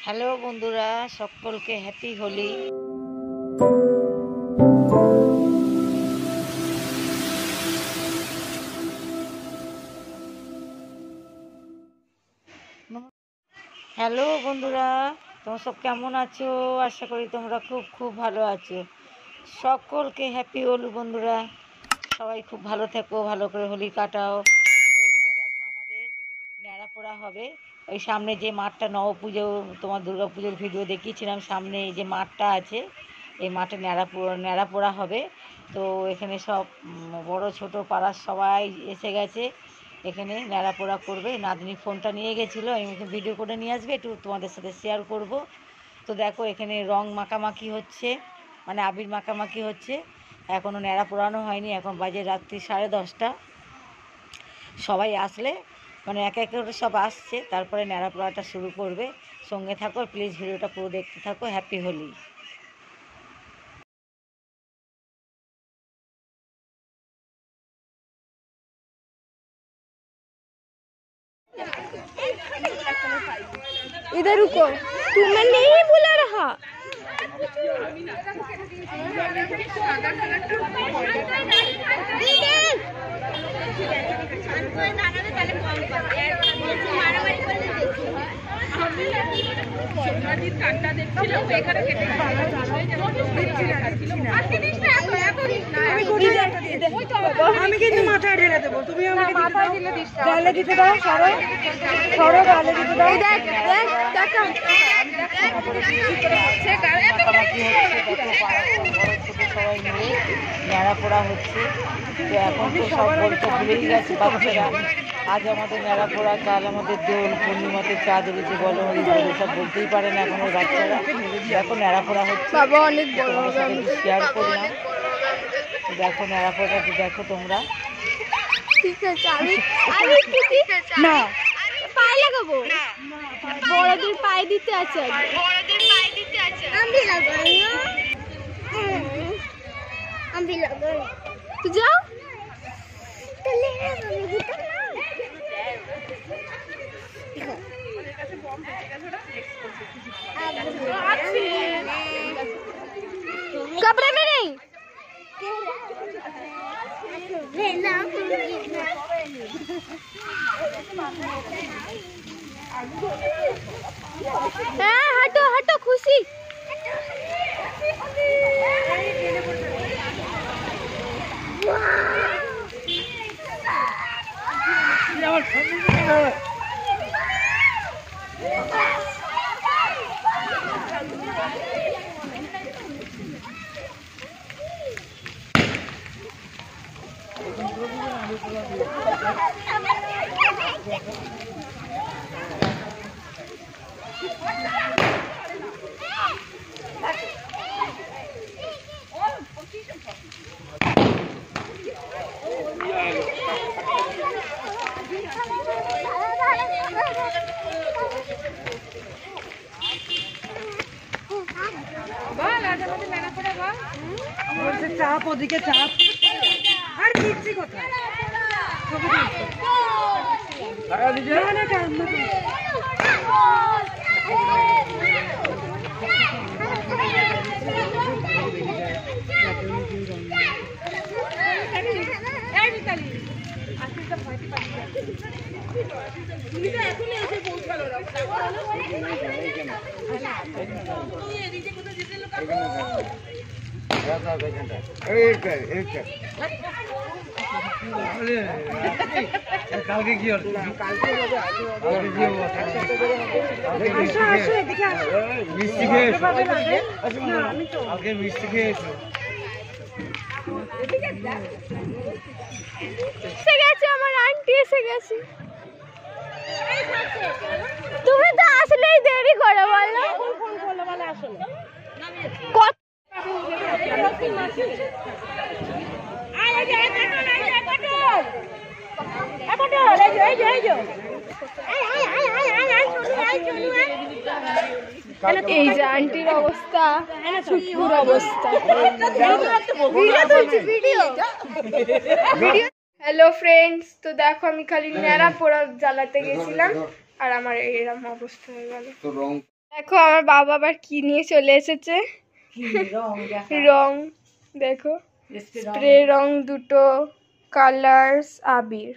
Hello বন্ধুরা, সকলকে happy Holi. Hello বন্ধুরা, তোমরা সব কেমন আছো? আশা করি তোমরা খুব খুব ভালো আছো। সকলকে হ্যাপি হোলি বন্ধুরা, সবাই খুব ভালো থেকো, ভালো করে হোলি কাটাও। তো এখানে দেখো আমাদের ন্যাড়া পোড়া হবে। ওই সামনে যে মাঠটা নবপুজো, তোমার দুর্গা পুজোর ভিডিও দেখিয়েছিলাম, সামনে যে মাঠটা আছে এই মাঠে ন্যাড়া পোড়া হবে। তো এখানে সব বড় ছোট পাড়ার সবাই এসে গেছে, এখানে ন্যাড়া পোড়া করবে। নাতনি ফোনটা নিয়ে গেছিলো, আমি ভিডিও করে নিয়ে আসবে, একটু তোমাদের সাথে শেয়ার করব। তো দেখো এখানে রং মাখামাখি হচ্ছে, মানে আবির মাখামাখি হচ্ছে। এখনও ন্যাড়া পোড়ানো হয়নি, এখন বাজে রাত্রি 10:30। সবাই আসলে মানে এক এক করে সব আসছে, তারপরে ন্যাড়া পোড়াটা শুরু করবে। সঙ্গে থাকো, প্লিজ ভিডিওটা পুরো দেখতে থাকো। হ্যাপি হোলি। इधर रुको, तुम्हें नहीं बुला रहा। আমি কিন্তু মাথায় ঢেলে দেবো, তুমি আমাকে মাথায় গালে দিতে দাও। সরো সরো, গালে দিতে দাও। সবাই মিলে ন্যাড়া পোড়া হচ্ছে। তো এখন তো সব বলতে ভুলেই গেছে বাচ্চারা, আজ আমাদের ন্যাড়া পোড়া, কাল আমাদের দোল, পূর্ণিমাতে চাঁদ উঠেছে, বলো হরি বল, সব বলতেই পারে না এখন ওই বাচ্চারা। দেখো ন্যাড়া পোড়া হচ্ছে, তোমাদের সাথে শেয়ার করলাম। দেখো ন্যাড়া পোড়াটা দেখো তোমরা। ঠিক আছে, না পায়ে লাগাবো, বড়দের পায়ে দিতে আছে, আমি লাগাই না, আমি লাগাই। তুই যাও कपड़े में नहीं। हाँ हटो हटो, खुशी চাপ, ওদিকে চাপ। আর দিচ্ছি কোথায়? কালকে কি হল? মিষ্টি খেয়ে কালকে মিষ্টি খেয়ে এসো। এসে গেছে আমার আন্টি, এসে গেছে। তুমি তো আসলেই দেরি করো, বলো ফোন করলো বলে আসলে এই যে আন্টির অবস্থা, ছুটকুর অবস্থা। হ্যালো ফ্রেন্ডস, তো দেখো আমি খালি ন্যাড়া পোড়া জ্বালাতে গেছিলাম আর আমার এরকম অবস্থা হয়ে গেল। দেখো আমার বাবা আবার কি নিয়ে চলে এসেছে। কি রং দেখা রং দেখো, স্প্রে রং। স্প্রে রং দুটো, কালার্স, আবির।